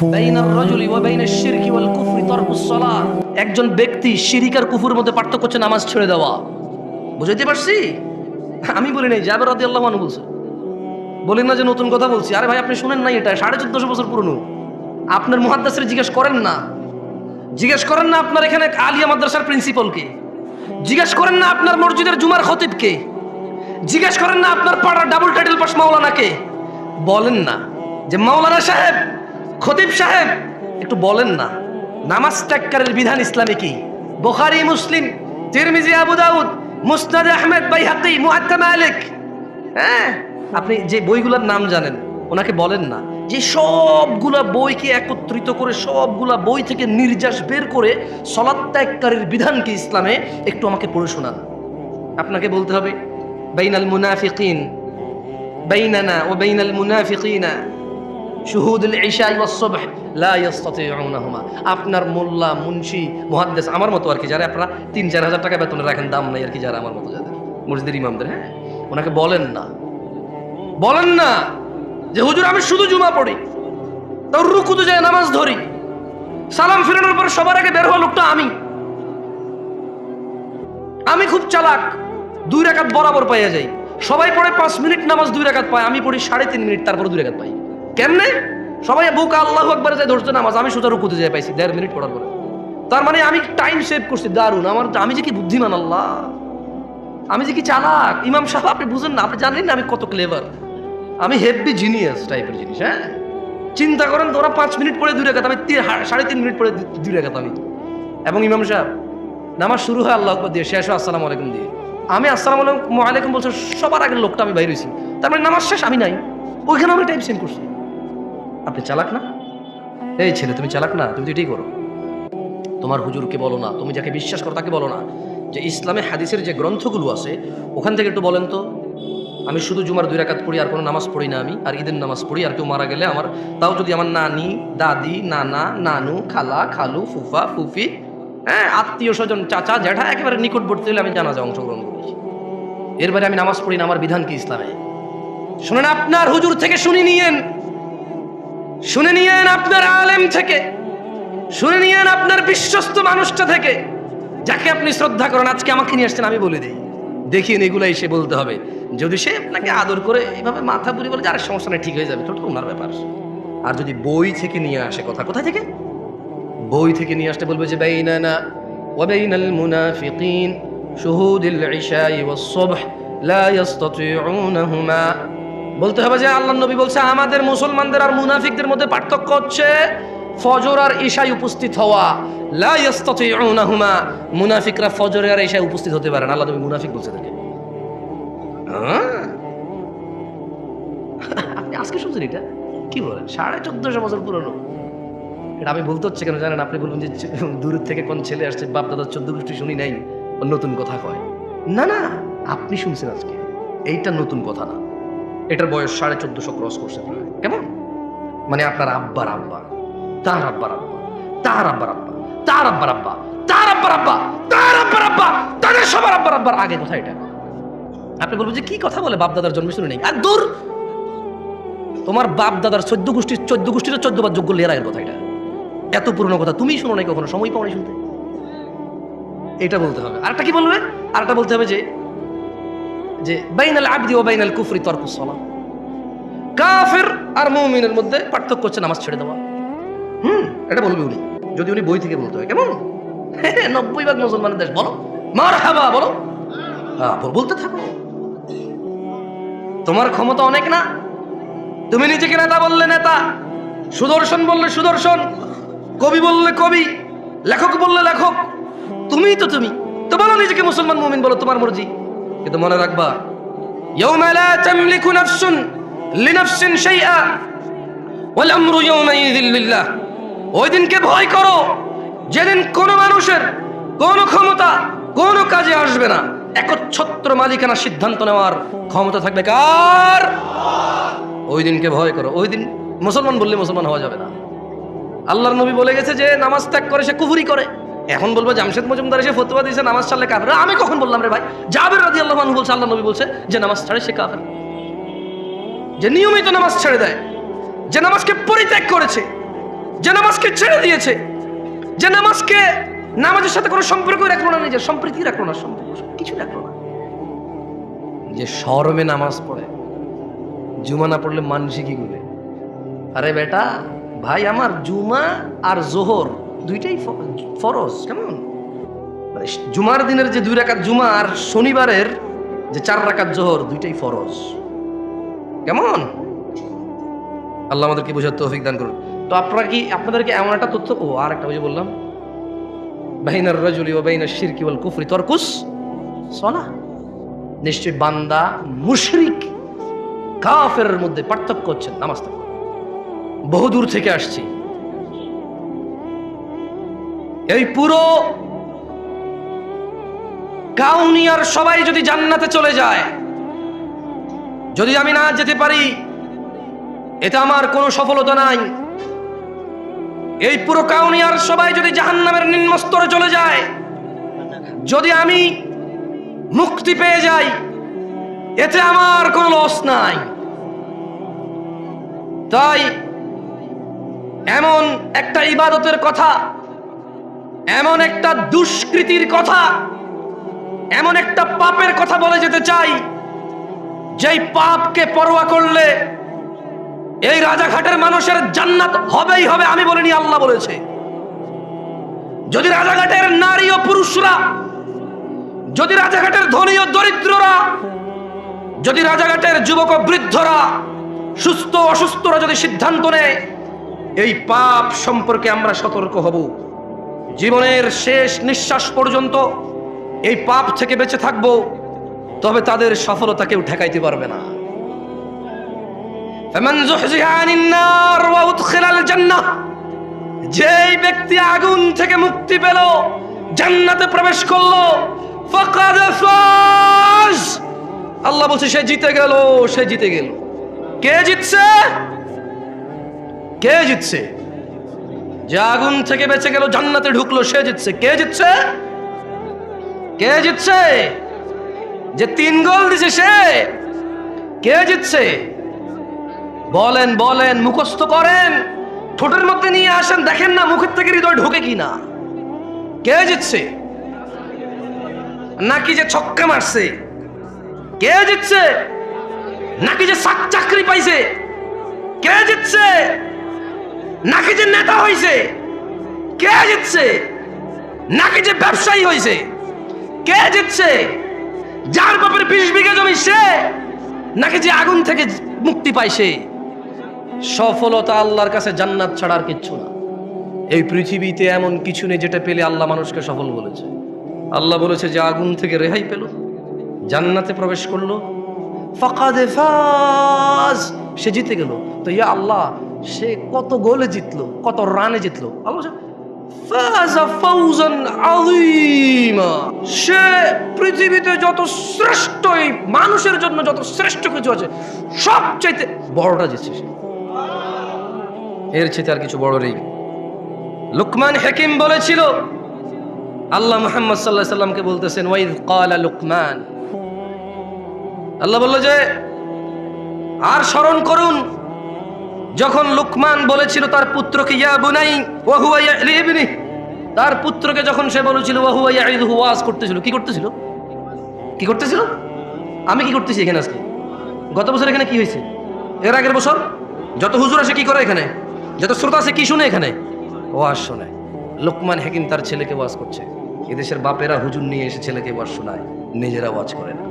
বাইনার রাজুলি ওয়া বাইনাশ শিরকি ওয়াল কুফরি তারকুস সালাহ। একজন ব্যক্তি শিরিক আর কুফরের মধ্যে পার্থক্য হচ্ছে নামাজ ছেড়ে দেওয়া। বুঝাইতে পারছি? আমি বলি নাই, জাবের রাদিয়াল্লাহু আনহু বলছে। বলেন না যে নতুন কথা বলছি। আরে ভাই, আপনি শুনেন না, এটা 1450 বছর পুরনো। আপনার মুহাদ্দিসের জিজ্ঞেস করেন না, জিজ্ঞেস করেন না আপনার এখানে আলিয়া মাদ্রাসার প্রিন্সিপালকে, জিজ্ঞেস করেন না আপনার মসজিদের জুমার খতিবকে, জিজ্ঞেস করেন না আপনার পাড়ার ডাবল টাইটেল পাস মাওলানাকে। বলেন না যে মাওলানা সাহেব, খতিব সাহেব, একটু বলেন না নামাজ ত্যাগকারীর বিধান ইসলামে কি? বুখারী, মুসলিম, তিরমিজি, আবু দাউদ, মুসনাদ আহমেদ, বাইহাকি, মুআত্তা মালিক। হ্যাঁ, আপনি যে বইগুলোর নাম জানেন ওনাকে বলেন না যে সবগুলা বইকে একত্রিত করে সবগুলা বই থেকে নির্যাস বের করে সালাত ত্যাগকারীর বিধান কি ইসলামে একটু আমাকে পড়ে শোনান। আপনাকে বলতে হবে বাইনাল মুনাফিকিন, বাইনানা ওয়া বাইনাল মুনাফিকিনা শুহুদুল ইশা ওয়াস সুবহ লা ইস্তাতিউনাহুমা। আপনার মোল্লা, মুন্সি, মুহাদ্দিস আমার মতো আর কি, যারা আপনারা ৩-৪ হাজার টাকা বেতনে রাখেন, দাম নাই আর কি, যারা আমার মতো যাদের মসজিদের ইমামদের, হ্যাঁ, ওনাকে বলেন না, বলেন না যে হুজুর আমি শুধু জুমা পড়ি, তার রুকুতে যায় নামাজ ধরি, সালাম ফিরানোর পর সবার আগে বের হওয়া লোকটা আমি খুব চালাক, 2 রাকাত বরাবর পাইয়া যাই। সবাই পড়ে 5 মিনিট নামাজ 2 রাকাত পায়, আমি পড়ি 3.5 মিনিট, তারপর 2 রাকাত পাই। কেমনে? সবাই বুকা আল্লাহু আকবার যায় ধরছে নামাজ, আমি শুধু রুকুতে যাই পাইছি 1.5 মিনিট পড়ার পরে। তার মানে আমি টাইম সেভ করছি, দারুন। আমি যে কি বুদ্ধিমান, আল্লাহ, আমি যে কি চালাক। ইমাম সাহেব, আপনি বুঝেন না, আপনি জানেন না আমি কত ক্লেভার, আমি হেভি জিনিয়াস টাইপের জিনিস। হ্যাঁ, চিন্তা করেন তো, ওরা 5 মিনিট পড়ে 2 রাকাত, আমি 3.5 মিনিট পড়ে 2 রাকাত আমি। এবং ইমাম সাহেব নামাজ শুরু হয় আল্লাহু আকবার দিয়ে, শেষ হয় আসসালামু আলাইকুম দিয়ে। আমি আসসালামু আলাইকুম বলছি, সবার আগের লোকটা আমি বাইরে হইছি, তার মানে নামাজ শেষ, আমি নাই ওইখানে, আমি টাইম সেন্ড করছি। আপনি চালাক না? এই ছেলে, তুমি চালাক না? তুমি তো এটাই করো। তোমার হুজুরকে বলো না, তুমি যাকে বিশ্বাস করো তাকে বলো না যে ইসলামে হাদিসের যে গ্রন্থগুলো আছে ওখান থেকে একটু বলেন তো, আমি শুধু জুমার 2 রাকাত পড়ি, আর কোনো নামাজ পড়ি না আমি, আর ঈদের নামাজ পড়ি, আর কেউ মারা গেলে আমার, তাও যদি আমার নানি, দাদি, নানা, নানু, খালা, খালু, ফুফা, ফুফি, হ্যাঁ, আত্মীয় স্বজন, চাচা, জ্যাঠা, একেবারে নিকটবর্তী হলে আমি জানাজা অংশগ্রহণ করি, এর বাইরে আমি নামাজ পড়ি না। আমার বিধান কি ইসলামে? শুনেন, আপনার হুজুর থেকে শুনে নিয়েন, শুনে নিয়েন আপনার আলেম থেকে, শুনে নিয়েন আপনার বিশ্বস্ত মানুষটা থেকে, যাকে আপনি শ্রদ্ধা করেন। আজকে আমাকে নিয়ে আসছেন, আমি বলে দিই, দেখিয়ে এগুলো এসে বলতে হবে। যদি সে আপনাকে আদর করে এইভাবে মাথা পুরি বলে যার সমস্যা নেই, ঠিক হয়ে যাবে, তো ওনার ব্যাপার। আর যদি বই থেকে নিয়ে আসে কথা, কোথায় থেকে? বই থেকে নিয়ে আসতে বলবে যে বাইনানা ওয়া বাইনাল মুনাফিকিন শুহুদুল ইশাই ওয়াস সুবহ লা ইস্তাতিউনাহুমা। বলতে হবে যে আল্লাহর নবী বলছে আমাদের মুসলমানদের আর মুনাফিকদের মধ্যে পার্থক্য হচ্ছে ফজর আর ইশায় উপস্থিত হওয়া। লা ইস্তাতিউনাহুমা, মুনাফিকরা ফজর আর ইশায় উপস্থিত হতে পারে না। আল্লাহর নবী মুনাফিক বলছে তাকে। আপনি আজকে শুনছেন এটা? কি বলেন? 1450 বছর পুরনো। এটা আমি বলতে হচ্ছে কেন জানেন? আপনি বলবেন যে দূর থেকে কোন ছেলে আসছে, বাপ দাদার 14 গোষ্ঠী শুনি নাই, নতুন কথা কয়। না না, আপনি শুনছেন আজকে, এইটা নতুন কথা না। এটার বয়স 1450 ক্রস করছে। কেমন? মানে আপনার আব্বার আব্বা, তার আব্বার আব্বা, তার আব্বার আব্বা, তার আব্বার আব্বা, তার আব্বার আব্বা, তার আব্বার আব্বা, তাদের সবার আব্বার আব্বার আগে কথা এটা। আপনি বলবেন যে কি কথা বলে, বাপ দাদার জন্ম শুনে নেই। আর দূর, তোমার বাপ দাদার 14 গোষ্ঠীর 14 বার যোগ্য লেরায়ের কথা এটা। এত পুরনো কথা তুমি শুনো নাই কখনো, সময় পাও নাই শুনতে। এটা বলতে হবে। আরেকটা কি বলবে? আরেকটা বলতে হবে যে বাইনাল আবদি ওয়া বাইনাল কুফরি তারকুস সালাহ। কাফির আর মুমিনের মধ্যে পার্থক্য হচ্ছে নামাজ ছেড়ে দেওয়া। এটা বলবে উনি, যদি উনি বই থেকে বলতে হয়। কেমন? 90% মুসলমানের দেশ, বলো মারহাবা, বলো, হ্যাঁ বলতে থাকো। তোমার ক্ষমতা অনেক না? তুমি নিজেকে নেতা বললে নেতা, সুদর্শন বললে সুদর্শন, কবি বললে কবি, লেখক বললে লেখক, তুমি তো বলো নিজেকে মুসলমান মুমিন, বলো, তোমার মর্জি। কিন্তু মনে রাখবা, ইয়াউমা লা তামলিকু নাফসুন লিনাফসিন শাইআ ওয়াল আমরু ইয়াউমাইযিন লিল্লাহ। ওই দিনকে ভয় করো যেদিন কোন মানুষের কোন ক্ষমতা কোন কাজে আসবে না। একচ্ছত্র মালিকানা সিদ্ধান্ত নেওয়ার ক্ষমতা থাকবে কার? ওই দিনকে ভয় করো। ওই দিন মুসলমান বললে মুসলমান হওয়া যাবে না। আল্লাহর নবী বলে গেছে যে নামাজ ত্যাগ করে সে কুফরি করে। এখন বলবো জামশেদ মজুমদার এসে ফতোয়া দিয়েছে নামাজ ছাড়লে কাফের। আমি কখন বললাম রে ভাই? জাবের রাদিয়াল্লাহু আনহু বলছে আল্লাহর নবী বলছে যে নামাজ ছাড়ে সে কাফের, যে নিয়মিত নামাজ ছেড়ে দেয়, যে নামাজকে পরিত্যাগ করেছে, যে নামাজকে ছেড়ে দিয়েছে, যে নামাজকে নামাজের সাথে কোনো সম্পর্ক রাখলো না, নিজের সম্প্রীতি রাখলো না, সম্পর্ক কিছু রাখলো না, যে শরমে নামাজ পড়ে, জুমা না পড়লে মানুষই কি বলে, আরে বেটা ভাই আমার জুমা আর জোহর দুইটাই ফরজ। কেমন মানে জুমার দিনের যে 2 রাকাত জুমা আর শনিবারের যে 4 রাকাত জোহর দুইটাই ফরজ। কেমন আল্লাহ আমাদেরকে বোঝার তৌফিক দান করুন। তো আপনাদেরকে এমন একটা তথ্য, আর একটা ওই যে বললাম বাইনার রাজুলি ওয়া বাইনাশ শিরকি ওয়াল কুফরি তারকুস সালাহ, নিশ্চয় বান্দা মুশরিক কাফেরের মধ্যে পার্থক্য হচ্ছে নামাজ থেকে। বহু দূর থেকে আসছি, এই পুরো কাউনিয়ার সবাই যদি জান্নাতে চলে যায়, যদি আমি না যেতে পারি, এটা আমার কোনো সফলতা নাই। এই পুরো কাউনিয়ার সবাই যদি জাহান্নামের নিম্ন স্তরে চলে যায়, যদি আমি মুক্তি পেয়ে যাই, এতে আমার কোনো লস নাই। তাই এমন একটা ইবাদতের কথা, এমন একটা দুষ্কৃতির কথা, এমন একটা পাপের কথা বলে যেতে চাই, যেই পাপকে পরোয়া করলে এই রাজাঘাটের মানুষের জান্নাত হবেই হবে। আমি বলিনি, আল্লাহ বলেছে। যদি রাজাঘাটের নারী ও পুরুষরা, যদি রাজাঘাটের ধনী ও দরিদ্ররা, যদি রাজাঘাটের যুবক ও বৃদ্ধরা, সুস্থ অসুস্থরা যদি সিদ্ধান্ত নেয় এই পাপ সম্পর্কে আমরা সতর্ক হব, জীবনের শেষ নিঃশ্বাস পর্যন্ত এই পাপ থেকে বেঁচে থাকবো, তবে তাদের সফলতা কেউ ঠেকাইতে পারবে না। ফামান যুহজিহা আনিন নার ওয়া উদখিলাল জান্নাহ, যেই ব্যক্তি আগুন থেকে মুক্তি পেল, জান্নাতে প্রবেশ করলো, ফাকাদ ফাজ, আল্লাহ বলছে সে জিতে গেল, সে জিতে গেল। কে জিতছে? কে জিতছে? যে আগুন থেকে বেঁচে গেল, জান্নাতে ঢুকলো, সে জিতছে। কে জিতছে? কে জিতছে? যে 3 গোল দিছে সে। কে জিতছে? বলেন বলেন, মুখস্থ করেন, ঠোঁটের মধ্যে নিয়ে আসেন, দেখেন না মুখের থেকে হৃদয় ঢোকে কিনা। কে জিতছে? নাকি যে ছক্কা মারছে? কে জিতছে? নাকি যে চাকরি পাইছে? কে জিতছে? নাকি যে নেতা হইছে? কে জিতছে? নাকি যে ব্যবসায়ী হইছে? কে জিতছে? যার বাপের 20 বিঘা জমি সে, নাকি যে আগুন থেকে মুক্তি পাইছে? সফলতা আল্লাহর কাছে জান্নাত ছাড়া আর কিচ্ছু না। এই পৃথিবীতে এমন কিছু নেই যেটা পেলে আল্লাহ মানুষকে সফল বলেছে। আল্লাহ বলেছে যে আগুন থেকে রেহাই পেল, জান্নাতে প্রবেশ করলো, ফাকাদ ফাজ, সে জিতে গেল। তো ইয়া আল্লাহ, সে কত গোলে জিতলো, কত রানে জিতলো? আল্লাহ ফাজা ফাউজান আযীমা, সে পৃথিবীতে যত শ্রেষ্ঠ, এই মানুষের জন্য যত শ্রেষ্ঠ কিছু আছে সবচাইতে বড়টা জিতছে সে। এর চেয়ে আর কিছু বড় নেই। লুকমান হাকিম বলেছিল, আল্লাহ মুহাম্মদ সাল্লাল্লাহু আলাইহি সাল্লামকে বলতেছেন, ওয়াইদ ক্বালা লুকমান, আল্লাহ বলল যে আর স্মরণ করুন যখন লুকমান বলেছিল তার পুত্রকে, ইয়া বুনাই ওয়া হুয়া ইয়ালিবনি, তার পুত্রকে যখন সে বলেছিল ওয়া হুয়া ইয়াইদহু, ওয়াজ করতেছিল। কি করতেছিল? কি করতেছিল? আমি কি করতেছি এখানে আজকে? গত বছর এখানে কি হয়েছে? এর আগের বছর যত হুজুর আসে কি করে এখানে? যত শ্রোতা আছে কি শুনে এখানে? ওয়াজ শোনে। লুকমান হাকিম তার ছেলেকে ওয়াজ করছে। এদেশের বাপেরা হুজুর নিয়ে এসে ছেলেকে ওয়াজ শোনায়, নিজেরা ওয়াজ করে না।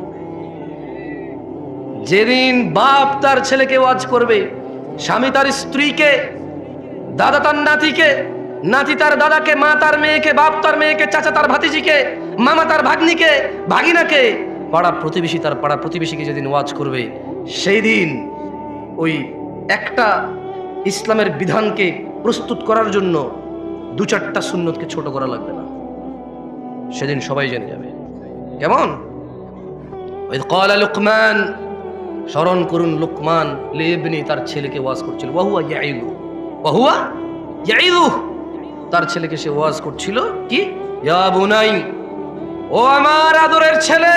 যেদিন বাপ তার ছেলেকে ওয়াজ করবে, স্বামী তার স্ত্রীকে, দাদা তার নাতিকে, নাতি তার দাদাকে, মা তার মেয়েকে, বাপ তার মেয়েকে, চাচা তার ভাতিজিকে, মামা তার ভাগ্নিকে, ভাগিনাকে, পাড়া প্রতিবেশী তার পাড়া প্রতিবেশীকে যেদিন ওয়াজ করবে, সেই দিন ওই একটা ইসলামের বিধানকে প্রস্তুত করার জন্য 2-4টা সুন্নতকে ছোট করা লাগবে না। সেদিন সবাই জেনে যাবে। কেমন? ওই ক্বালা লুকমান, স্মরণ করুন লুকমান লিবনি, তার ছেলেকে ওয়াজ করছিল, ওয়া হুয়া ইয়াইদু, ওয়া হুয়া ইয়াইদু, তার ছেলেকে সে ওয়াজ করছিল কি, ইয়া বুনাই, ও আমার আদরের ছেলে,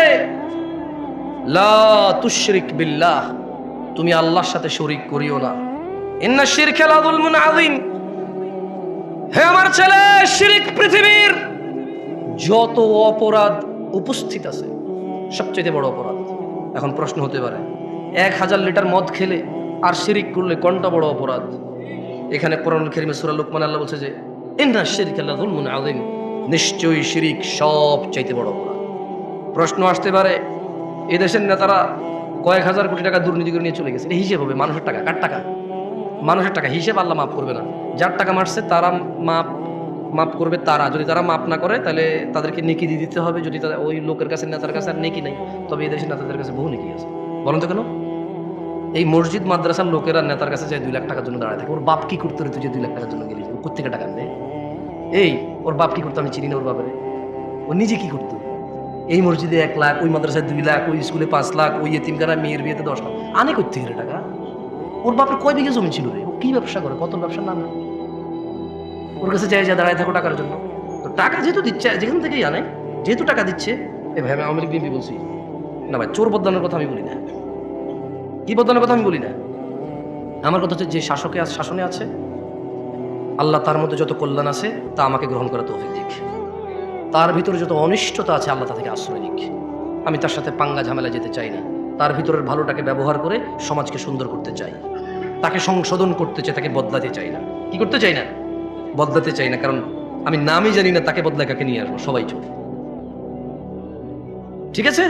লা তুশরিক বিল্লাহ, তুমি আল্লাহর সাথে শরীক করিও না, ইন্না শিরকা লা যুলমুন আযীম, আমার ছেলে, শিরিক পৃথিবীর যত অপরাধ উপস্থিত আছে সবচেয়ে বড় অপরাধ। এখন প্রশ্ন হতে পারে 1000 লিটার মদ খেলে আর শিরিক করলে কোনটা বড় অপরাধ? এখানে কোরআনুল কারীমে সূরা লুকমান আল্লাহ বলছে যে ইন্না শিরকা লাযুলমুন আযীম, নিশ্চয়ই শিরিক সবচাইতে বড় অপরাধ। প্রশ্ন আসতে পারে এদেশের নেতারা কয়েক হাজার কোটি টাকা দুর্নীতি করে নিয়ে চলে গেছে, এটা হিসেব হবে মানুষের টাকা। কার টাকা? মানুষের টাকা। হিসেব আল্লাহ মাফ করবে না। যার টাকা মারছে তারা মাফ করবে তারা। যদি তারা মাফ না করে তাহলে তাদেরকে নেকি দিয়ে দিতে হবে। যদি তাদের ওই লোকের কাছে, নেতার কাছে আর নেকি নেই, তবে এই দেশের নেতাদের কাছে বহু নেকি আছে। বলেন তো কেন? এই মসজিদ মাদ্রাসার লোকেরা নেতার কাছে যায় 2 লাখ টাকার জন্য দাঁড়ায় থাকে। ওর বাপ কি করতে রে? তুই যে 2 লাখ টাকার জন্য গেলি, কোথেকে টাকা নেই? এই ওর বাপ কি করতো? আমি চিনি না ওর বাপের। ও নিজে কি করতো? এই মসজিদে 1 লাখ, ওই মাদ্রাসায় 2 লাখ, ওই স্কুলে 5 লাখ, ওই এতিমখানা মেয়ের বিয়েতে 10 লাখ আনে করতে গেলে টাকা। ওর বাপের কয় বিঘা জমি ছিল রে? ও কি ব্যবসা করে? কত ব্যবসার নাম? ওর কাছে যায় দাঁড়ায় থাকো টাকার জন্য। তো টাকা যেহেতু দিচ্ছে, যেখান থেকেই আনে, যেহেতু টাকা দিচ্ছে, এ ভাই আমি আওয়ামী লীগ বিএনপি বলছি না ভাই, চোর বদলানোর কথা আমি বলি না, কি বদলানোর কথা আমি বলি না। আমার কথা হচ্ছে যে শাসনে আছে আল্লাহ তার মধ্যে যত কল্যাণ আছে তা আমাকে গ্রহণ করা তৌফিক দিক। তার ভিতরে যত অনিষ্টতা আছে আল্লাহ তা থেকে আশ্রয় দিক। আমি তার সাথে পাঙ্গা ঝামেলা যেতে চাই না। তার ভিতরের ভালোটাকে ব্যবহার করে সমাজকে সুন্দর করতে চাই, তাকে সংশোধন করতে চাই, তাকে বদলাতে চাই না। কি করতে চাই না? বদলাতে চাই না। কারণ আমি নামই জানি না তাকে বদলায় কাকে নিয়ে আসবো। সবাই চোর। ঠিক আছে?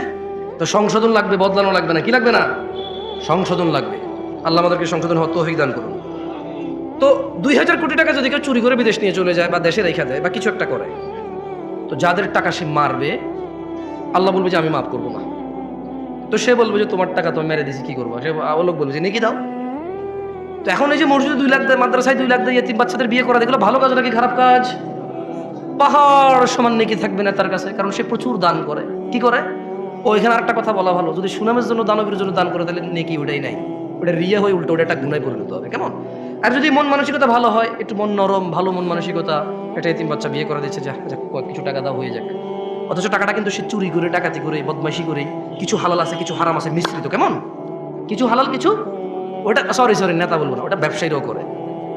তো সংশোধন লাগবে, বদলানো লাগবে না। কি লাগবে না? সংশোধন লাগবে। আল্লাহ আমাদেরকে সংশোধন হওয়ার তৌফিক দান করুন। তো 2000 কোটি টাকা যদি কেউ চুরি করে বিদেশ নিয়ে চলে যায় বা দেশে রেখে দেয় বা কিছু একটা করে, তো যাদের টাকা সে মারবে আল্লাহ বলবে যে আমি মাফ করবো না। তো সে বলবে যে তোমার টাকা তো মেরে দিয়েছি, কি করবো? সে ও লোক বলবে যে নেকি দাও। তো এখন এই যে মসজিদে 2 লাখ দেয়, মাদ্রাসায় 2 লাখ দেয়, এতিম বাচ্চাদের বিয়ে করা, দেখলো ভালো কাজ নাকি খারাপ কাজ? পাহাড় সমান নেকি থাকবে না তার কাছে, কারণ সে প্রচুর দান করে। কি করে? ও এখানে আরেকটা কথা বলা ভালো, যদি সুনামের জন্য, দানবের জন্য দান করে তাহলে নেকি ওটাই নাই, ওটা রিয়া হয়ে উল্টো ওটা একটা গুনায় পরিণত হবে। কেমন? আর যদি মন মানসিকতা ভালো হয়, একটু মন নরম, ভালো মন মানসিকতা, একটা এতিম বাচ্চা বিয়ে করে দিচ্ছে, যা কিছু টাকা দাও হয়ে যাক। অথচ টাকাটা কিন্তু সে চুরি করে, ডাকাতি করে, বদমাইশি করে, কিছু হালাল আছে কিছু হারাম আছে মিশ্রিত। কেমন? কিছু হালাল কিছু, ওটা সরি নেতা বলবো না, ওটা ব্যবসায়ীরাও করে।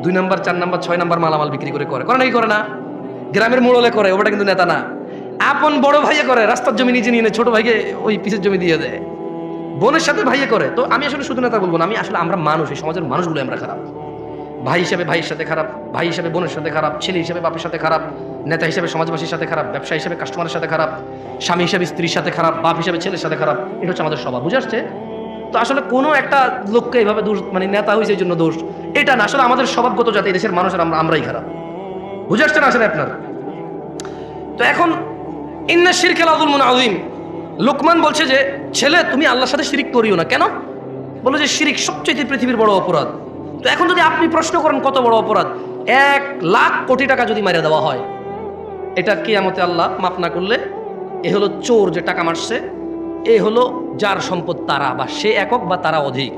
2 নাম্বার 4 নাম্বার 6 নাম্বার মালামাল বিক্রি করে নাকি করে না? গ্রামের মোড়লে করে, ওটা কিন্তু নেতা না। আপন বড় ভাইয়ে করে, রাস্তার জমি নিজে নিয়ে নেয়, ছোট ভাইকে ওই পিসের জমি দিয়ে দেয়, বোনের সাথে ভাইয়ে করে। তো আমি আসলে শুধু নেতা বলবো না, আমি আসলে আমরা মানুষ, এই সমাজের মানুষগুলো আমরা খারাপ। ভাই হিসেবে ভাইয়ের সাথে খারাপ, ভাই হিসেবে বোনের সাথে খারাপ, ছেলে হিসেবে বাপের সাথে খারাপ, নেতা হিসেবে সমাজবাসীর সাথে খারাপ, ব্যবসা হিসেবে কাস্টমারের সাথে খারাপ, স্বামী হিসেবে স্ত্রীর সাথে খারাপ, বাপ হিসেবে ছেলের সাথে খারাপ। এটা হচ্ছে আমাদের স্বভাব। বুঝে আসছে? তো আসলে কোনো একটা লোককে এইভাবে দোষ, মানে নেতা হয়েছে এই জন্য দোষ, এটা না। আসলে আমাদের স্বভাবগত জাতি, দেশের মানুষের আমরাই খারাপ। বুঝে আসছে না আসলে আপনার? তো এখন ইন্না শিরকা লাযুলমুন আযীম, লোকমান বলছে যে ছেলে তুমি আল্লাহর সাথে শিরিক করিও না। কেন? বলে যে শিরিক সবচেয়ে পৃথিবীর বড় অপরাধ। তো এখন যদি আপনি প্রশ্ন করেন কত বড় অপরাধ, 1 লাখ কোটি টাকা যদি মারিয়ে দেওয়া হয়, এটা কিয়ামতে আল্লাহ মাফ না করলে, এ হলো চোর যে টাকা মারছে, এ হলো যার সম্পদ তারা, বা সে একক বা তারা অধিক,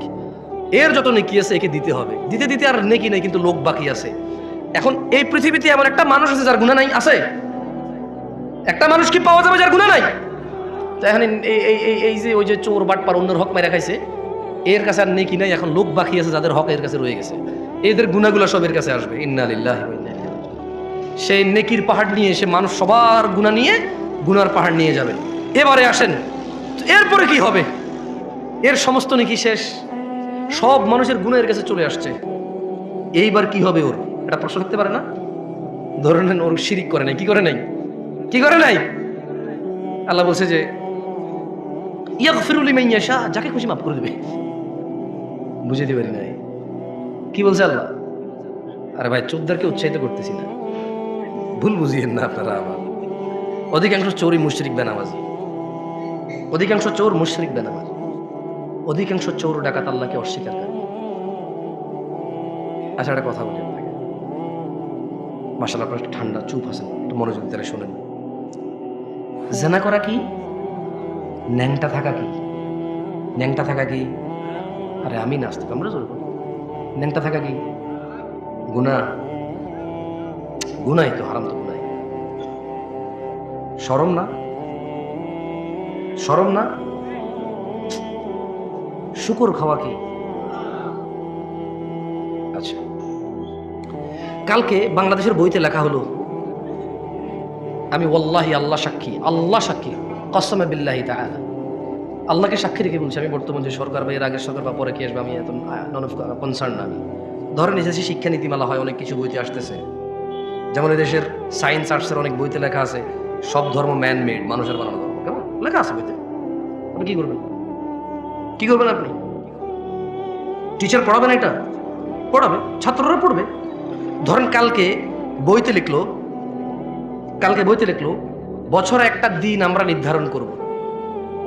এর যত নেকি আছে একে দিতে হবে। দিতে দিতে আর নেকি নেই, কিন্তু লোক বাকি আছে। এখন এই পৃথিবীতে এমন একটা মানুষ আছে যার গুনাহ নাই? আছে? একটা মানুষ কি পাওয়া যাবে যার গুনাহ নাই? তো এখন এই যে ওই যে চোর বাটপার অন্যের হক মেরে খাইছে, এর কাছে আর নেকি নাই, এখন লোক বাকি আছে যাদের হক এর কাছে রয়ে গেছে, এদের গুনাহগুলো সব এর কাছে আসবে। ইন্না লিল্লাহি ওয়া ইন্না ইলাইহি রাজিউন। সেই নেকির পাহাড় নিয়ে সে মানুষ সবার গুনাহ নিয়ে গুনার পাহাড় নিয়ে যাবে। এবারে আসেন, এরপরে কি হবে? এর সমস্ত নেকি শেষ, সব মানুষের গুনাহ এর কাছে চলে আসছে, এইবার কি হবে ওর? এটা প্রশ্ন করতে পারে না? ধরে নেন ওর শিরিক করে নাই, কি করে নাই? কি করে নাই? আল্লাহ বলছে যে ইয়াগফিরু লিমান ইয়াশা, যাকে খুশি মাফ করে দেবে। বুঝে দিবেন নাই? কি বলছে আল্লাহ? আরে ভাই, চোরদেরকে উৎসাহিত করতেছি না, ভুল বুঝিয়েন না আপনারা আমার। অধিকাংশ চোরই মুশরিক বেনামাজি, অধিকাংশ চোর মুশরিক বেনামাজি, অধিকাংশ চোর ডাকাত আল্লাহকে অস্বীকার করে। আচ্ছা, একটা কথা বলি আপনাকে, মাশাআল্লাহ আপনারা একটু ঠান্ডা চুপ আছেন, একটু মনোযোগ দিয়ে শোনেন। জিনা করা কি? ন্যাংটা থাকা কি? ন্যাংটা থাকা কি? আরে আমি নাস্তিক, আমরা জোর করি। ন্যাংটা থাকা কি? গুনাহ। গুনাই তো, হারাম তো গুনাই। শরম না? শরম না? শুকর খাওয়া কি? আচ্ছা, কালকে বাংলাদেশের বইতে লেখা হলো আমি ওয়াল্লাহি, আল্লাহ সাক্ষী, আল্লাহ সাক্ষী, কসমে বিল্লাহি তাআলা, আল্লাহকে সাক্ষী রেখে বলছি, আমি বর্তমান যে সরকার বা এর আগের সরকার বা পরে কি আসবে আমি এত নন অফ কনসার্ন না। আমি ধরেন এসেছি শিক্ষা নীতিমালা হয়, অনেক কিছু বইতে আসতেছে, যেমন এদেশের সায়েন্স আর্টসের অনেক বইতে লেখা আছে সব ধর্ম ম্যান মেড, মানুষের বানানো ধর্ম, কেমন লেখা আছে বইতে। আপনি কি করবেন? কি করবেন আপনি? টিচার পড়াবেন? এটা পড়াবে, ছাত্ররা পড়বে। ধরেন কালকে বইতে লিখলো বছরে একটা দিন আমরা নির্ধারণ করব,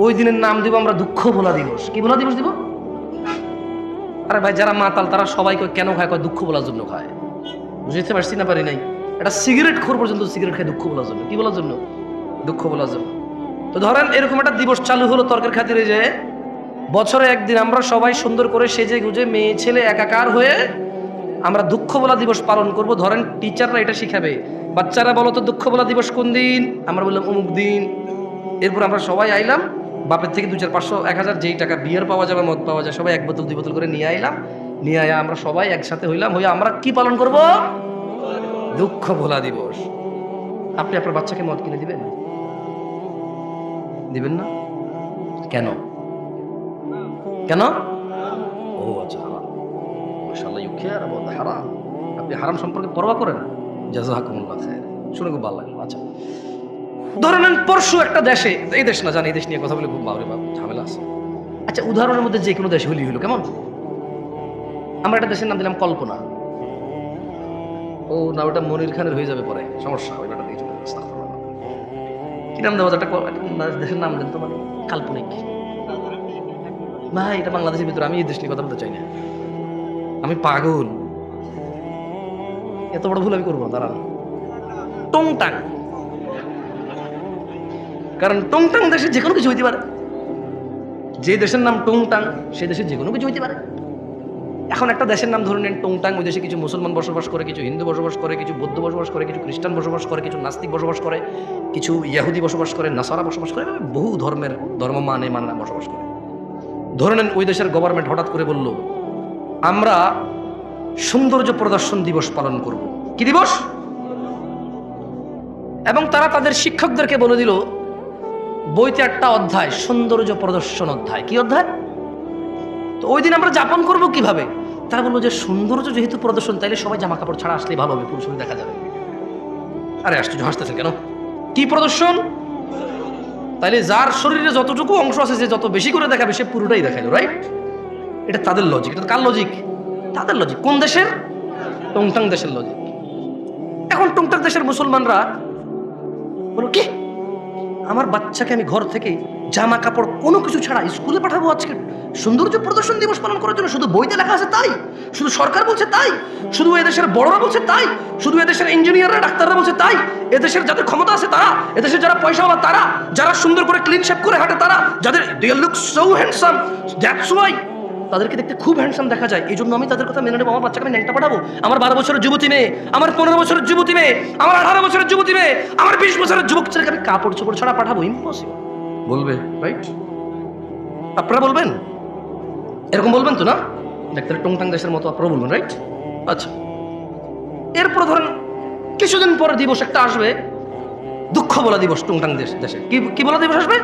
ওই দিনের নাম দিব আমরা দুঃখ ভোলা দিবস। কি ভোলা দিবস দিব? আরে ভাই, যারা মাতাল তারা সবাই কেন খায়? কয় দুঃখ বলার জন্য খায়। বুঝতে পারছি না? পারি নাই। এটা সিগারেট খোর পর্যন্ত সিগারেট খায় দুঃখ বলার জন্য। কি বলার জন্য? দুঃখ বলার জন্য। তো ধরেন এরকম একটা দিবস চালু হলো তর্কের খাতিরে, যে বছরে একদিন আমরা সবাই সুন্দর করে সেজে গুজে মেয়ে ছেলে একাকার হয়ে আমরা দুঃখ বলা দিবস পালন করব। ধরেন টিচাররা এটা শিখাবে, বাচ্চারা বলো তো দুঃখ বলা দিবস কোন দিন? আমরা বললাম অমুক দিন। এরপর আমরা সবাই আইলাম, বাপের থেকে 2, 4, 500, 1000 যেই টাকা বিয়ার পাওয়া যাবে, মদ পাওয়া যায়, সবাই 1 বোতল 2 বোতল করে নিয়ে আইলাম। নিয়ে আয়া আমরা সবাই একসাথে হইলাম, হইয়া আমরা কি পালন করব? দুঃখ ভোলা দিবস। আপনি আপনার বাচ্চাকে মদ কিনে দিবেন? দিবেন না? কেন? কেন? ও আচ্ছা, মাশাআল্লাহ, ইউ কেয়ার অ্যাবাউট হারাম। আপনি হারাম সম্পর্কে পরোয়া করেন? জাযাকুমুল্লাহ খায়র। শুনে খুব ভালো লাগলো। আচ্ছা, ধরে নেন পরশু একটা দেশে, এই দেশ না জানি, এই দেশ নিয়ে কথা বলে খুব ঝামেলা আছে। আচ্ছা, উদাহরণের মধ্যে যে কোনো দেশ হইলো কেমন? আমরা একটা দেশের নাম দিলাম কল্পনা। ও না, ওটা মনির খানের হয়ে যাবে পরে, সমস্যা। ওই ব্যাটা দিয়ে কি নাম দেওয়া? একটা দেশের নাম দেন তো, মানে কাল্পনিক। ভাই, এটা বাংলাদেশের ভিতরে, আমি এই দেশ নিয়ে কথা বলতে চাই না। আমি পাগল, এত বড় ভুল আমি করবো না। দাঁড়ান, টংটাং। কারণ টংটাং দেশে যে কোনো কিছু হইতে পারে। যে দেশের নাম টংটাং, সেই দেশে যে কোনো কিছু হইতে পারে। এখন একটা দেশের নাম ধরে নেন টংটাং, ওই দেশে কিছু মুসলমান বসবাস করে, কিছু হিন্দু বসবাস করে, কিছু বৌদ্ধ বসবাস করে, কিছু খ্রিস্টান বসবাস করে, কিছু নাস্তিক বসবাস করে, কিছু ইয়াহুদি বসবাস করে, নাসারা বসবাস করে, বহু ধর্মের ধর্ম মানে বসবাস করে। ধরে নেন ওই দেশের গভর্নমেন্ট হঠাৎ করে বলল আমরা সৌন্দর্য প্রদর্শন দিবস পালন করব। কি দিবস? এবং তারা তাদের শিক্ষকদেরকে বলে দিল বইতে একটা অধ্যায়, সৌন্দর্য প্রদর্শন অধ্যায়। কি অধ্যায়? তো ওই দিন আমরা যাপন করব কিভাবে? তারা বললো যে সৌন্দর্য যেহেতু প্রদর্শন, তাইলে সবাই জামা কাপড় ছাড়া আসলে ভালো হবে, পুরুষের দেখা যাবে। আরে আশ্চর্য, হাসতেছে কেন? কি প্রদর্শন? তাইলে যার শরীরে যতটুকু অংশ আছে, যে যত বেশি করে দেখাবে সে পুরোটাই দেখালো, রাইট? এটা তাদের লজিক। এটা কার লজিক? তাদের লজিক। কোন দেশের? টংটাং দেশের লজিক। এখন টংটাং দেশের মুসলমানরা বলো কি, আমার বাচ্চাকে আমি ঘর থেকে জামা কাপড় কোনো কিছু ছাড়া স্কুলে পাঠাবো আজকে সৌন্দর্য প্রদর্শন দিবস পালন করার জন্য? শুধু বইতে লেখা আছে তাই? শুধু সরকার বলছে তাই? শুধু এদেশের বড়রা বলছে তাই? শুধু এদেশের ইঞ্জিনিয়াররা ডাক্তাররা বলছে তাই? এদেশের যাদের ক্ষমতা আছে তারা, এদেশের যারা পয়সাওয়ালা তারা, যারা সুন্দর করে ক্লিন শেপ করে হাঁটে তারা, যাদের they look so handsome, that's why তাদেরকে দেখতে খুব হ্যান্ডসাম দেখা যায়, এই জন্য আমি তাদের কথা মেনে নেবো। আমার বাচ্চাকে আমি ন্যাংটা পাঠাবো? আমার 12 বছরের যুবতী মেয়ে, আমার 15 বছরের যুবতী মেয়ে, আমার 18 বছরের যুবতী মেয়ে, আমার 20 বছরের যুবক ছেলেকে আমি কাপড় চোপড় ছাড়া পাঠাবো? ইম্পসিবল। বলবে, রাইট? আপনারা বলবেন? এরকম বলবেন তো না? ডাক্তার টংটাং দেশের মতো আপনারা বলবেন, রাইট? আচ্ছা, এরপর ধরেন কিছুদিন পরে দিবস একটা আসবে, দুঃখ বলা দিবস। টংটাং দেশে কি বলা দিবস আসবে?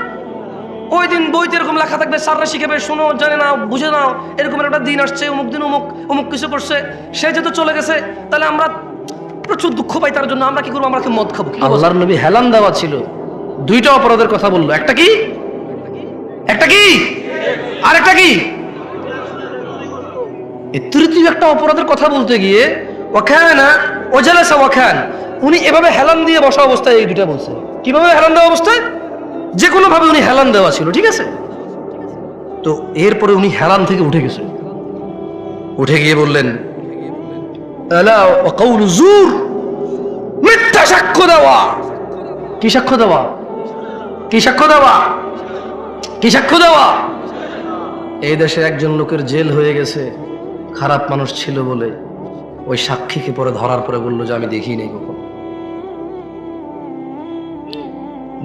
ওই দিন বইতে এরকম লেখা থাকবে, স্যাররা শিখাবে, শোনো, জানে না, বুঝে নাও, এরকম একটা দিন আসছে, অমুক দিন অমুক কিছু করছে, সে যেহেতু চলে গেছে, তাহলে আমরা প্রচুর দুঃখ পাই তার জন্য। আমরা কি করবো? আমরা মদ খাবো। আল্লাহর নবী হেলান দেওয়া ছিল, 2টা অপরাধের কথা বললো। একটা কি? আর একটা কি? তৃতীয় একটা অপরাধের কথা বলতে গিয়ে উনি এভাবে হেলান দিয়ে বসা অবস্থায় এই 2টা বলছে। কিভাবে হেলান দেওয়া অবস্থায়? যে কোনো ভাবে উনি হেলান দেওয়া ছিল, ঠিক আছে? তো এরপরে উনি হেলান থেকে উঠে গেছে, উঠে গিয়ে বললেন মিথ্যা সাক্ষ্য দেওয়া। কি সাক্ষ্য দেওয়া? কি সাক্ষ্য দেওয়া? কি সাক্ষ্য দেওয়া? এই দেশে একজন লোকের জেল হয়ে গেছে খারাপ মানুষ ছিল বলে। ওই সাক্ষীকে পরে ধরার পরে বললো যে আমি দেখি নেই কখন।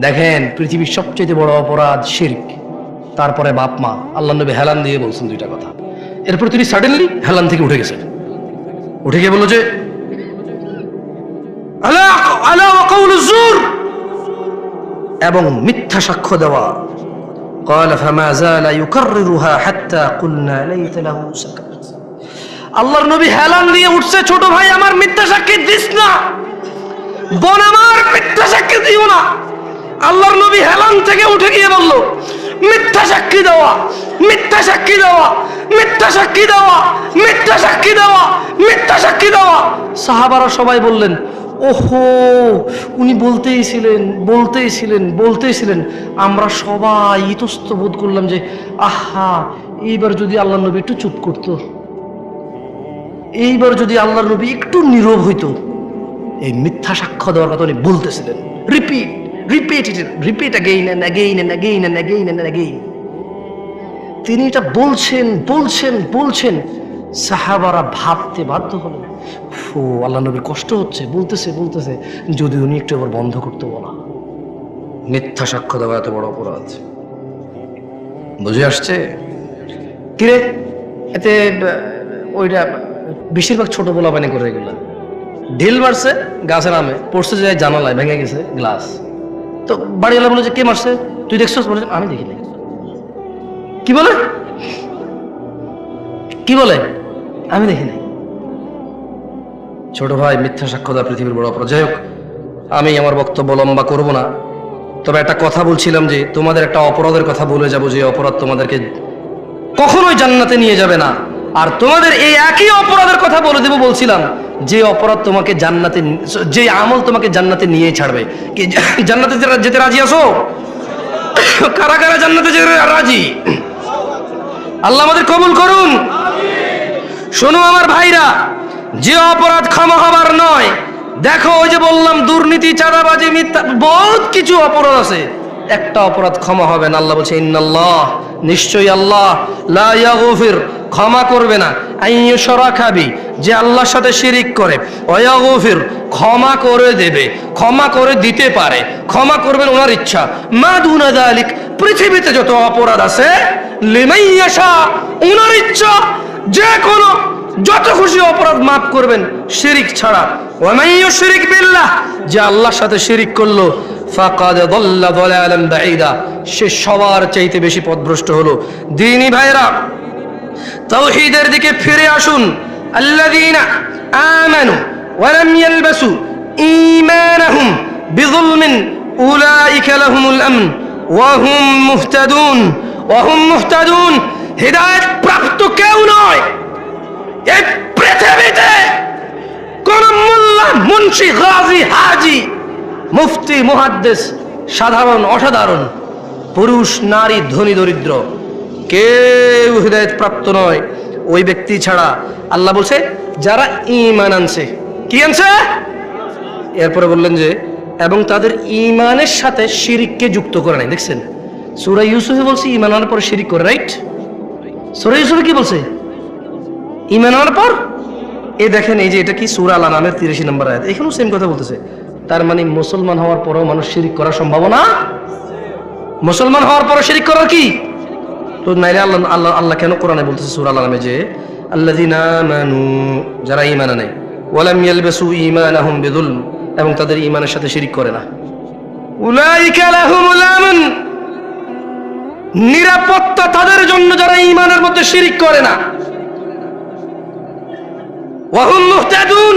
দেখেন, পৃথিবীর সবচেয়ে বড় অপরাধ শিরক, তারপরে বাপ মা। আল্লাহ নবী হেলান দিয়ে বলছেন 2টা কথা। এরপর তিনি সাডেনলি হেলান থেকে উঠে গেছেন, উঠে গিয়ে বললো যে আলা ওয়া কাউলু যুর এবং মিথ্যা সাক্ষ্য দেওয়া। قال فما زال يكررها حتى قلنا ليت له سكت। আল্লাহর নবী হেলান দিয়ে উঠছে, ছোট ভাই আমার মিথ্যা সাক্ষী দিস না, বোন আমার মিথ্যা সাক্ষী দিও না। আল্লাহর নবী হেলান থেকে উঠে গিয়ে বলল, মিথ্যা সাক্ষী দেওয়া, মিথ্যা সাক্ষী দেওয়া, মিথ্যা সাক্ষী দেওয়া, মিথ্যা সাক্ষী দেওয়া, মিথ্যা সাক্ষী দেওয়া। সাহাবারা সবাই বললেন, ওহো, উনি বলতেই ছিলেন। আমরা সবাই ইতস্ত বোধ করলাম যে আহা, এইবার যদি আল্লাহর নবী একটু চুপ করতো, এইবার যদি আল্লাহর নবী একটু নীরব হইতো। এই মিথ্যা সাক্ষ্য দেওয়ার কথা উনি বলতেছিলেন। Repeat again and again and again and again and again। তিনি এটা বলছেন। সাহাবারা ভাবতে বাধ্য হলেন, ও আল্লাহ নবীর কষ্ট হচ্ছে, বলতেছে যদি উনি একটু আবার বন্ধ করতে বলা। মিথ্যা সাক্ষ্য দেওয়া এত বড় অপরাধ, বুঝে আসছে? কিরে, এতে ওইটা বেশিরভাগ ছোট বলা বানি করে এগুলা। ঢিল মারছে গাছের আমে, পড়ছে যে জানালায়, ভেঙে গেছে গ্লাস। তো বাড়িওয়ালা বলে যে কে মারছে, তুই দেখছিস? বলে আমি দেখি নাই। কি বলে আমি দেখি নাই। ছোট ভাই, মিথ্যা সাক্ষ্য দেওয়া পৃথিবীর বড় অপরাধ। যাই হোক, আমি আমার বক্তব্য লম্বা করব না, তবে একটা কথা বলছিলাম যে তোমাদের একটা অপরাধের কথা বলে যাব, যে অপরাধ তোমাদেরকে কখনোই জান্নাতে নিয়ে যাবে না। আর তোমাদের এই একই অপরাধের কথা বলে দেব, বলছিলাম যে অপরাধ তোমাকে জান্নাতে, যে আমল তোমাকে জান্নাতে নিয়ে ছাড়বে। কি জান্নাতে যেতে রাজি আছো? কারা কারা জান্নাতে যেতে রাজি? আল্লাহ আমাদের কবুল করুন। শোনো আমার ভাইরা, যে অপরাধ ক্ষমা হবার নয়, দেখো ওই যে বললাম দুর্নীতি, চাঁদাবাজি, মিথ্যা, বহুত কিছু অপরাধ আছে, একটা অপরাধ ক্ষমা হবে না। আল্লাহ বলছে, ইন্নাল্লাহ, নিশ্চয়ই আল্লাহ, লা ইয়াগফির, ক্ষমা করবে না, আইয়ুশরাকা বি, যে আল্লাহর সাথে শিরিক করে, ওয়া ইয়াগফির, ক্ষমা করে দেবে, ক্ষমা করে দিতে পারে, ক্ষমা করবেন ওনার ইচ্ছা, মা দুনা যালিক, পৃথিবীতে যত অপরাধ আছে, লিমান ইয়াশা, ওনার ইচ্ছা, যে কোনো যত খুশি অপরাধ মাফ করবেন, শিরিক ছাড়া। ওয়া মান ইউশরিক বিল্লাহ, যে আল্লাহর সাথে শিরিক করলো, ফাকাদ দাল্লা দালালান বাঈদা, সে সবার চাইতে বেশি পথভ্রষ্ট হলো। দ্বীনি ভাইরা, তাওহীদের দিকে ফিরে আসুন। আল্লাযীনা আমানু ওয়া লাম ইয়ালবাসু ঈমানাহুম বিযুলমিন উলাইকা লাহুমুল আমন ওয়া হুম মুহতাদুন। হিদায়াত প্রাপ্ত কেউ নয় এই পৃথিবীতে, কোন মোল্লা, মুন্সি, গাজী, হাজী, মুফতি, মুহাদ্দিস, সাধারণ অসাধারণ, পুরুষ নারী, ধনী দরিদ্র, কেউ হিদায়াত প্রাপ্ত নয় ওই ব্যক্তি ছাড়া। আল্লাহ বলছে যারা ঈমান আনছে। কি আনছে? এরপরে বললেন যে এবং তাদের ঈমানের সাথে শিরিককে যুক্ত করে নাই। দেখছেন, সূরা ইউসুফে বলছে ঈমান আনার পর শিরিক করে, রাইট? সূরা ইউসুফে কি বলছে? ঈমান আনার পর। এই দেখেন, এই যে এটা কি সূরা আল আনআমের 83 নম্বর আয়াত, এখানেও সেম কথা বলতেছে। তার মানে মুসলমান হওয়ার পরেও মানুষ শিরিক করার সম্ভাবনা, মুসলমান হওয়ার পরে শিরিক করার কি? তো নাইলে আল্লাহ কেন কোরআনে বলতেছে সূরা আল আনআমে যে আল্লাযীনা আমানু, যারা ঈমান আনে, ওয়া লাম ইয়ালবাসু ঈমানাহুম বিযুলম, এবং তাদের ঈমানের সাথে শিরিক করে না, উলাইকা লাহুমুল আমন, নিরাপত্তা তাদের জন্য যারা ঈমানের মধ্যে শিরিক করে না, ওয়া হুম মুহতাদুন,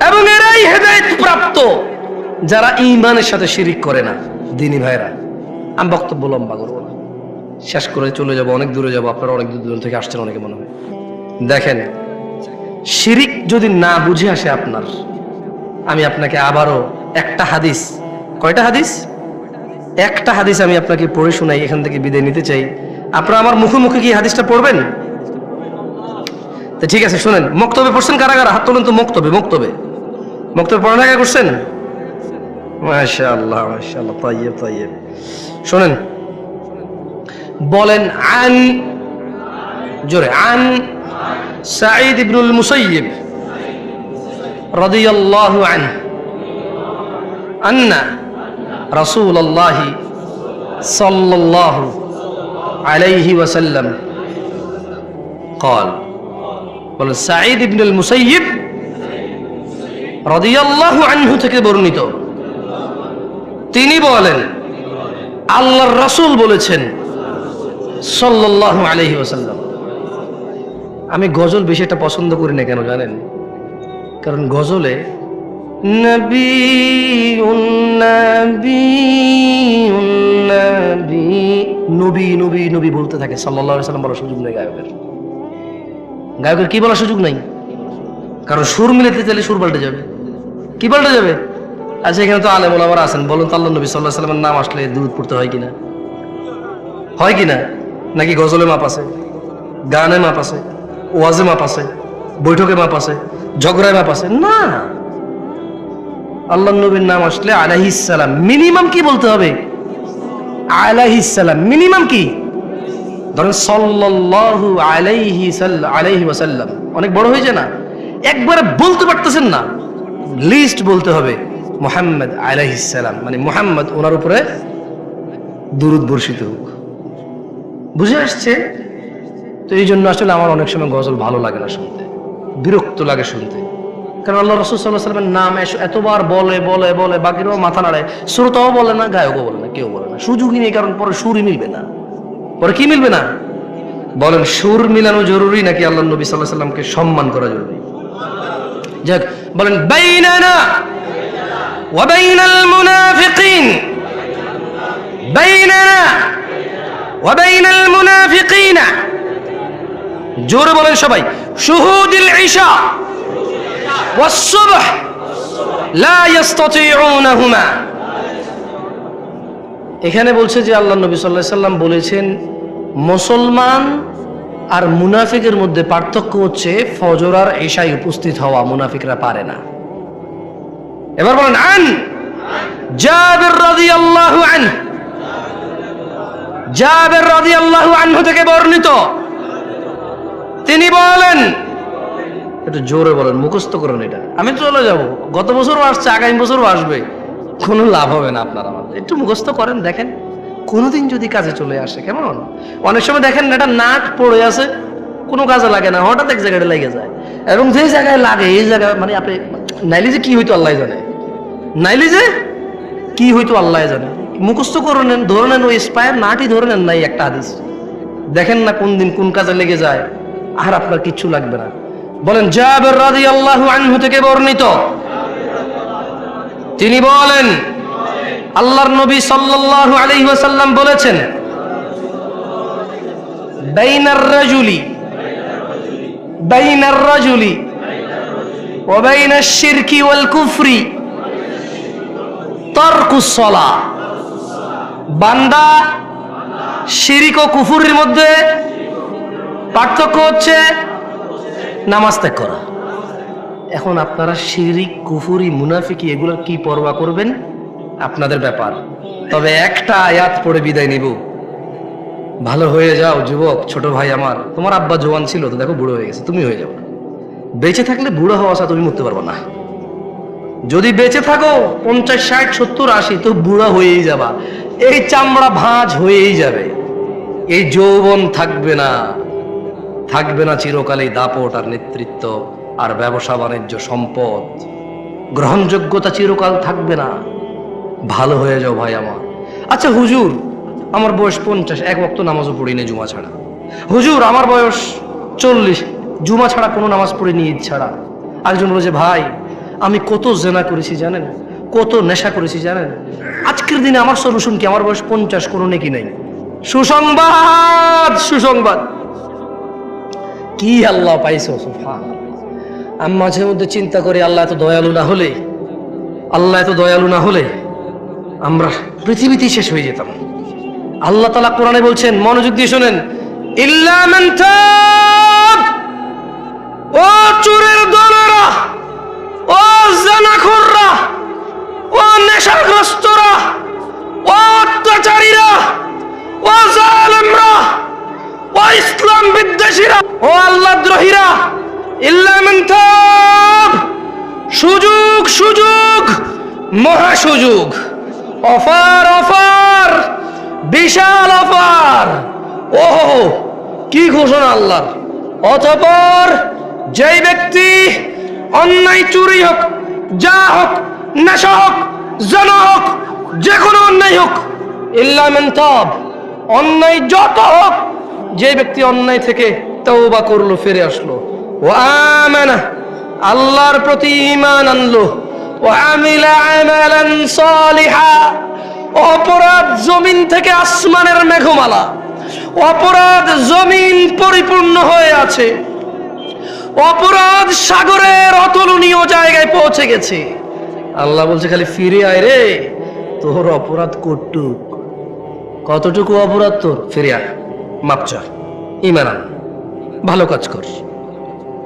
এবং এরাই হেদায়েত প্রাপ্ত যারা ঈমানের সাথে শিরিক করে না। দ্বীনি ভাইরা, আমি বক্তব্য লম্বা করব না, শেষ করে চলে যাব, অনেক দূরে যাব, আপনারা অনেক দূর থেকে আসছেন অনেকে মনে হয়। দেখেন, শিরিক যদি না বুঝে আসে আপনার, আমি আপনাকে আবারও একটা হাদিস, কয়টা হাদিস? একটা হাদিস আমি আপনাকে পড়ে শোনাই, এখান থেকে বিদায় নিতে চাই। আপনারা আমার মুখে কি হাদিসটা পড়বেন? তো ঠিক আছে, শুনেন। মক্তবে পড়ছেন কারা কারা? হাত তোলেন তো। মক্তবে পড়ালেখা করছেন? মাশাআল্লাহ, মাশাআল্লাহ, তাইয়্যিব তাইয়্যিব। শুনেন, বলেন আন, জোরে, আন সাঈদ ইবনুল মুসাইয়্যিব রাদিয়াল্লাহু আনহু আন্না রাসূলুল্লাহ সাল্লাল্লাহু আলাইহি ওয়াসাল্লাম قال, বলেন সাঈদ ইবনুল মুসাইয়্যিব রাদিয়াল্লাহু আনহু থেকে বর্ণিত, তিনি বলেন, আল্লাহর রাসূল বলেছেন সাল্লাল্লাহু আলাইহি ওয়াসাল্লাম। আমি গজল বেশি একটা পছন্দ করি না, কেন জানেন? কারণ গজলে নবী নবী নবী বলতে থাকে, সাল্লাল্লাহু আলাইহি ওয়াসাল্লাম বলার সুযোগ নেই গায়কের। গায়কের কি বলার সুযোগ নাই? কারণ সুর মিলাতে চাইলে সুর পাল্টে যাবে। কি পাল্টে যাবে? আচ্ছা, এখানে তো আলেম ওলামারা আছেন, বলুন তো আল্লাহ নবী সাল্লাল্লাহু আলাইহি ওয়াসাল্লামের নাম আসলে দুরূদ পড়তে হয় কিনা? হয় কিনা? নাকি গজলে মাপ আছে, গানে মাপ আছে, ওয়াজে মাপ আছে, বৈঠকে মাপ আছে, ঝগড়ায় মাপ আছে? না, আল্লাহ নবীর নাম আসলে আলাইহিস সালাম, মিনিমাম কি বলতে হবে? আলাইহিস সালাম। মিনিমাম কি? ধরেন সাল্লাল্লাহু আলাইহি ওয়াসাল্লাম, অনেক বড় হয়ে যায় না? একবারে বলতে পারতেছেন না, লিস্ট বলতে হবে মুহাম্মদ আলাইহিস সালাম, মানে মুহাম্মদ ওনার উপরে দুরূদ বর্ষিত হোক। বুঝে আসছে? তো এই জন্য আসলে আমার অনেক সময় গজল ভালো লাগে না শুনতে, বিরক্ত লাগে শুনতে। কারণ আল্লাহ রাসূল সাল্লাল্লাহু আলাইহি ওয়াসাল্লামের নাম এতবার বলে বলে বলে, বাকিরাও মাথা নাড়ে, শ্রোতাও বলে না, গায়কও বলে না, কেউ বলে না, সুযোগই নেই। কারণ পরে সুরই মিলবে না। পরে কি মিলবে না? বলেন, সুর মিলানো জরুরি নাকি আল্লাহ নবী সাল্লাল্লাহু আলাইহি ওয়াসাল্লামকে সম্মান করা জরুরি? যাক, বলেন বাইনানা ওয়া বাইনাল মুনাফিকিন, বাইনানা ওয়া বাইনাল মুনাফিকিনা। জোরে বলেন সবাই, শুহুদুল ইশা ওয়াস সুবহ লা ইস্তাতিউনাহুমা। এখানে বলছে যে আল্লাহ নবী সাল্লাল্লাহু আলাইহি ওয়াসাল্লাম বলেছেন, মুসলমান আর মুনাফিকের মধ্যে পার্থক্য হচ্ছে ফজর আর ইশায় উপস্থিত হওয়া। মুনাফিকরা পারে না। এবার বলেন, আন জাবির রাদিয়াল্লাহু আনহু, জাবির রাদিয়াল্লাহু আনহু থেকে বর্ণিত, তিনি বলেন, একটু জোরে বলেন, মুখস্থ করেন এটা। আমি চলে যাব, গত বছরও আসছে, আগামী বছরও আসবে, কোনো লাভ হবে না আপনার আমার। একটু মুখস্থ করেন, দেখেন কোনোদিন যদি কাজে চলে আসে। কেমন? অনেক সময় দেখেন এটা নাট পড়ে আছে, কোনো কাজে লাগে না, হঠাৎ এক জায়গায় লেগে যায়। এবং যে জায়গায় লাগে এই জায়গায় মানে আপনি নাইলে যে কি হইতো আল্লাহ জানে, নাইলে যে কি হইতো আল্লাহ জানে। মুখস্থ করে নেন, ধরে নেন, ওই স্পায়ার নাটই ধরে নেন নাই একটা হাদিস, দেখেন না কোন দিন কোন কাজে লেগে যায়, আর আপনার কিচ্ছু লাগবে না। বলেন, জাবির রাদিয়াল্লাহু আনহু থেকে বর্ণিত, তিনি বলেন, আল্লাহর নবী সাল্লাল্লাহু আলাইহি ওয়াসাল্লাম বলেছেন, বাইনার রাজুলি ওয়া বাইনাশ শিরকি ওয়াল কুফরি তারকুস সালাহ। বান্দা শিরক ও কুফরের মধ্যে পার্থক্য হচ্ছে নামাজ ত্যাগ করা। এখন আপনারা শিরিক, কুফরি, মুনাফিকি এগুলোর কি পরোয়া করবেন? আপনাদের ব্যাপার। তবে একটা আয়াত পড়ে বিদায় নিব। ভালো হয়ে যাও যুবক, ছোট ভাই আমার, তোমার আব্বা জওয়ান ছিল তো, দেখো বুড়ো হয়ে গেছে, তুমি হয়ে যাও। বেঁচে থাকলে বুড়ো হওয়া আশা তুমি মরতে পারবো না। যদি বেঁচে থাকো 50, 60, 70, 80, তো বুড়া হয়েই যাবা। এই চামড়া ভাঁজ হয়েই যাবে, এই যৌবন থাকবে না। থাকবে না চিরকালেই দাপট আর নেতৃত্ব আর ব্যবসা বাণিজ্য, সম্পদ, গ্রহণযোগ্যতা চিরকাল থাকবে না। ভালো হয়ে যাও ভাই আমার। আচ্ছা হুজুর, আমার বয়স 50, এক ওয়াক্ত নামাজও পড়ি না জুমা ছাড়া। হুজুর, আমার বয়স 40, জুমা ছাড়া কোনো নামাজ পড়িনি, ঈদ ছাড়া। একজন বলে যে, ভাই আমি কত জেনা করেছি জানেন, কত নেশা করেছি জানেন, আজকের দিনে আমার সলিউশন কি? আমার বয়স 50, কোনো নেকি নাই। সুসংবাদ, সুসংবাদ। কি আল্লাহ পাইছো, সুবহানাল্লাহ। আমি মাঝে মধ্যে চিন্তা করি, আল্লাহ এত দয়ালু না হলে, আল্লাহ এত দয়ালু না হলে আমরা পৃথিবীতেই শেষ হয়ে যেতাম। আল্লাহ তাআলা কোরআনে বলছেন, মনোযোগ দিয়ে শোনেন, ইল্লা মান তাব। ও চোরের দলেরা, ও জানাখোররা, ও নেশাগ্রস্তরা, ও অত্যাচারীরা, ও জালেমরা, ও ইসলাম বিদ্বেষীরা, ও আল্লাহদ্রোহীরা, ইল্লা মান তাব। সুযোগ, সুযোগ, মহা সুযোগ, অফার, অফার, বিশাল অফার। ও কি ঘোষণা আল্লাহর! অতঃপর যেই ব্যক্তি অন্যায়, চুরি হোক, যা হোক, নেশা হোক, জনা হোক, যে কোনো অন্যায় হোক, ইল্লা মান তাব, অন্যায় যত হোক, যে ব্যক্তি অন্যায় থেকে তওবা করলো, ফিরে আসলো, ওয়া আমানা, আল্লাহর প্রতি ঈমান আনলো, ওয়া আমিলা আমালান সালিহা, অপরাধ জমিন থেকে আসমানের মেঘমালা, অপরাধ জমিন পরিপূর্ণ হয়ে আছে, অপরাধ সাগরের অতুলনীয় জায়গায় পৌঁছে গেছে। আল্লাহ বলছে খালি ফিরে আয় রে, তোর অপরাধ কতটুকু অপরাধ তোর, ফিরে আয়, মাপ চা, ঈমান আন, ভালো কাজ কর।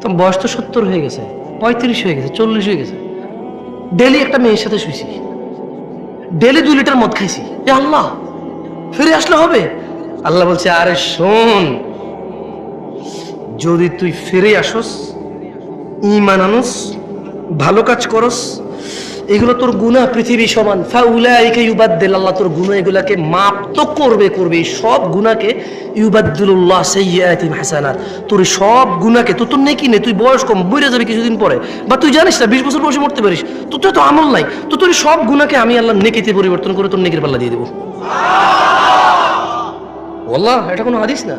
তো বয়স তো 70 হয়ে গেছে, 35 হয়ে গেছে, 40 হয়ে গেছে, ডেলি একটা মেয়ের সাথে শুইছি, ডেলি 2 লিটার মদ খাইছি, এ আল্লাহ ফিরে আসলে হবে? আল্লাহ বলছে আরে শোন, যদি তুই ফিরে আসস, ঈমান আনস, ভালো কাজ করস, এগুলো তোর গুনাহ পৃথিবী সমান, ফাউলাইকা ইউবাদদিল, আল্লাহ তোর গুনাহ এগুলাকে মাপ তো করবে, এই সব গুনাহকে ইউবাদদিলুল্লাহ সাইয়্যাতিহিম হাসানাত, তোর সব গুনাহকে, তোর নেকি নেই, তুই বয়স কম, মরে যাবে কিছুদিন পরে, বা তুই জানিস না 20 বছর বয়সে মরতে পারিস, তোর তো আমল নাই, তোর সব গুনাহকে আমি আল্লাহ নেকিতে পরিবর্তন করে তোর নেকির পাল্লা দিয়ে দেবো। ওয়াল্লাহ, এটা কোনো হাদিস না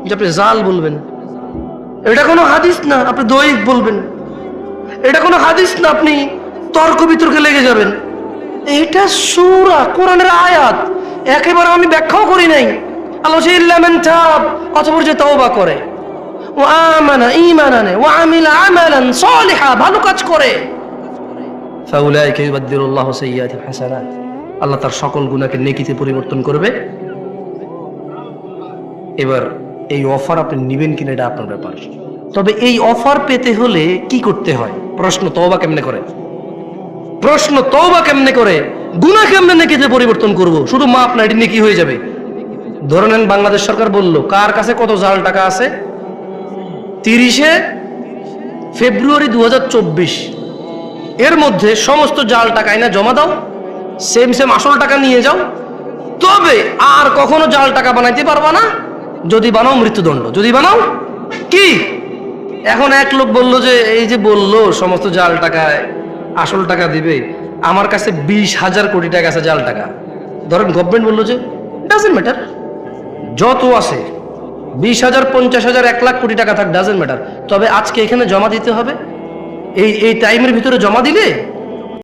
যে আপনি জাল বলবেন, এটা কোনো হাদিস না আপনি দৈহিক বলবেন, এটা কোনো হাদিস না আপনি তর্ক বিতর্কে লেগে যাবেন, এটা সূরা কোরআনের আয়াত, একেবারে আমি ব্যাখ্যাও করি নাই। আল্লাহ বলছে ইল্লা মান তাব, অতঃপর যে তওবা করে, ওয়া আমানা, ঈমান আনে, ওয়া আমিলা আমালান সালিহা, ভালো কাজ করে, ফাউলাইকা ইউবাদদিলুল্লাহু সাইয়্যাতিহিম হাসানাত, আল্লাহ তার সকল গুনাহকে নেকিতে পরিবর্তন করবে। এবার এই অফার আপনি নেবেন কিনা এটা আপনার ব্যাপার। তবে এই অফার পেতে হলে কি করতে হয়? প্রশ্ন তওবা কেমনে করে, গুনাহ কেমনে নেকিতে পরিবর্তন করব? শুধু মাপ না, এটি নেকি হয়ে যাবে। ধরে নেন বাংলাদেশ সরকার বলল কার কাছে কত জাল টাকা আছে, 30 ফেব্রুয়ারি 2024 এর মধ্যে সমস্ত জাল টাকা আইনা জমা দাও, সেম আসল টাকা নিয়ে যাও, তবে আর কখনো জাল টাকা বানাইতে পারবা না, যদি বানাও মৃত্যুদণ্ড, যদি বানাও কি। এখন এক লোক বলল যে এই যে বললো সমস্ত জাল টাকায় আসল টাকা দিবে, আমার কাছে 20,000 কোটি টাকা আছে জাল টাকা, ধরেন গভর্নমেন্ট বললো যে ডাজেন্ট ম্যাটার, যত আছে 20,000, 50,000, 1 লাখ কোটি টাকা থাক, ডাজেন্ট ম্যাটার, তবে আজকে এখানে জমা দিতে হবে, এই টাইমের ভিতরে জমা দিলে